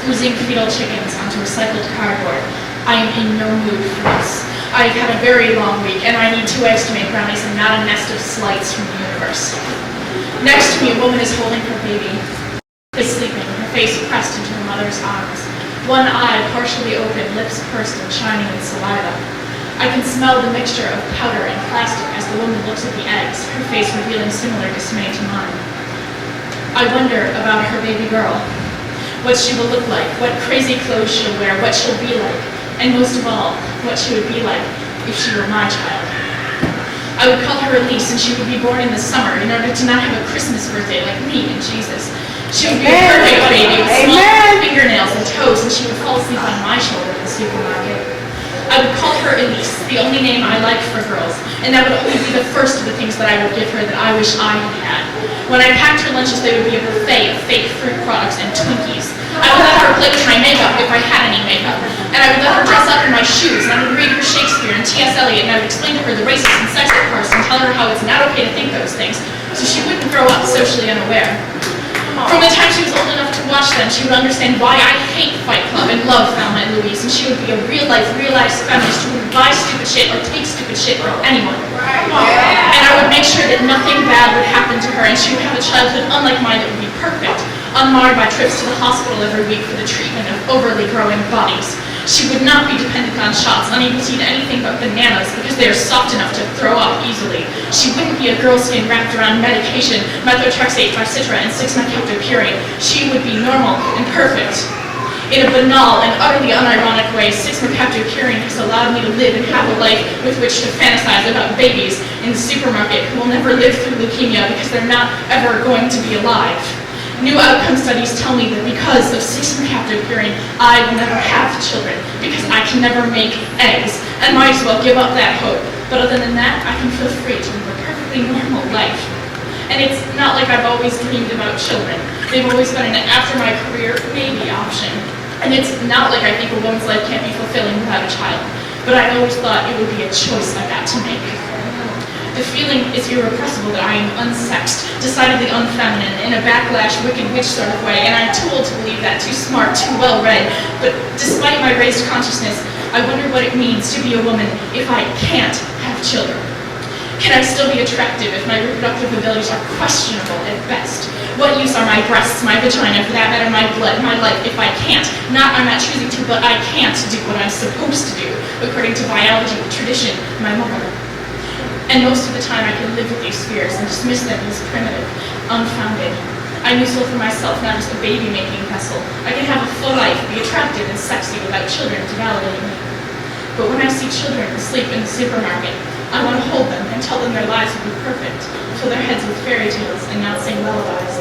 oozing fetal chickens onto recycled cardboard. I am in no mood for this. I've had a very long week, and I need 2 eggs to make brownies and not a nest of slights from the universe. Next to me, a woman is holding her baby. Is sleeping, her face pressed into her mother's arms. One eye partially open, lips pursed and shining in saliva. I can smell the mixture of powder and plastic as the woman looks at the eggs, her face revealing similar dismay to mine. I wonder about her baby girl. What she will look like, what crazy clothes she'll wear, what she'll be like, and most of all, what she would be like if she were my child. I would call her Elise, and she would be born in the summer in order to not have a Christmas birthday like me and Jesus. She would be a perfect baby with small fingernails and toes, and she would fall asleep on my shoulder in the supermarket. I would call her Elise, the only name I like for girls, and that would only be the first of the things that I would give her that I wish I had had. When I packed her lunches, they would be a buffet of fake fruit products and Twinkies. I would let her play with my makeup if I had any makeup, and I would let her dress up in my shoes, and I would read her Shakespeare and T.S. Eliot, and I would explain to her the racist and sexist parts and tell her how it's not okay to think those things, so she wouldn't grow up socially unaware. From the time she was old enough to watch them, she would understand why I hate Fight Club and love Thelma and Louise, and she would be a realized feminist who would buy stupid shit or take stupid shit from anyone. And I would make sure that nothing bad would happen to her, and she would have a childhood unlike mine that would be perfect, unmarred by trips to the hospital every week for the treatment of overly growing bodies. She would not be dependent on shots, unable to eat anything but bananas because they are soft enough to throw up easily. She wouldn't be a girl skin wrapped around medication, methotrexate, tricitra, and 6-methylpurine. She would be normal and perfect. In a banal and utterly unironic way, 6-methylpurine has allowed me to live and have a life with which to fantasize about babies in the supermarket who will never live through leukemia because they're not ever going to be alive. New outcome studies tell me that because of 6-methylpurine, I will never have children because I can never make eggs and might as well give up that hope. But other than that, I can feel free to live a perfectly normal life. And it's not like I've always dreamed about children. They've always been an after my career maybe option. And it's not like I think a woman's life can't be fulfilling without a child. But I always thought it would be a choice I got to make. The feeling is irrepressible that I am unsexed, decidedly unfeminine, in a backlash, wicked witch sort of way, and I'm too old to believe that, too smart, too well-read. But despite my raised consciousness, I wonder what it means to be a woman if I can't have children. Can I still be attractive if my reproductive abilities are questionable at best? What use are my breasts, my vagina, for that matter, my blood, my life, if I can't? Not I'm not choosing to, but I can't do what I'm supposed to do, according to biology, tradition, my mother. And most of the time I can live with these fears and dismiss them as primitive, unfounded. I'm useful for myself, not just a baby-making vessel. I can have a full life, be attractive and sexy without children to validate me. But when I see children asleep in the supermarket, I want to hold them and tell them their lives will be perfect, fill their heads with fairy tales and not sing lullabies.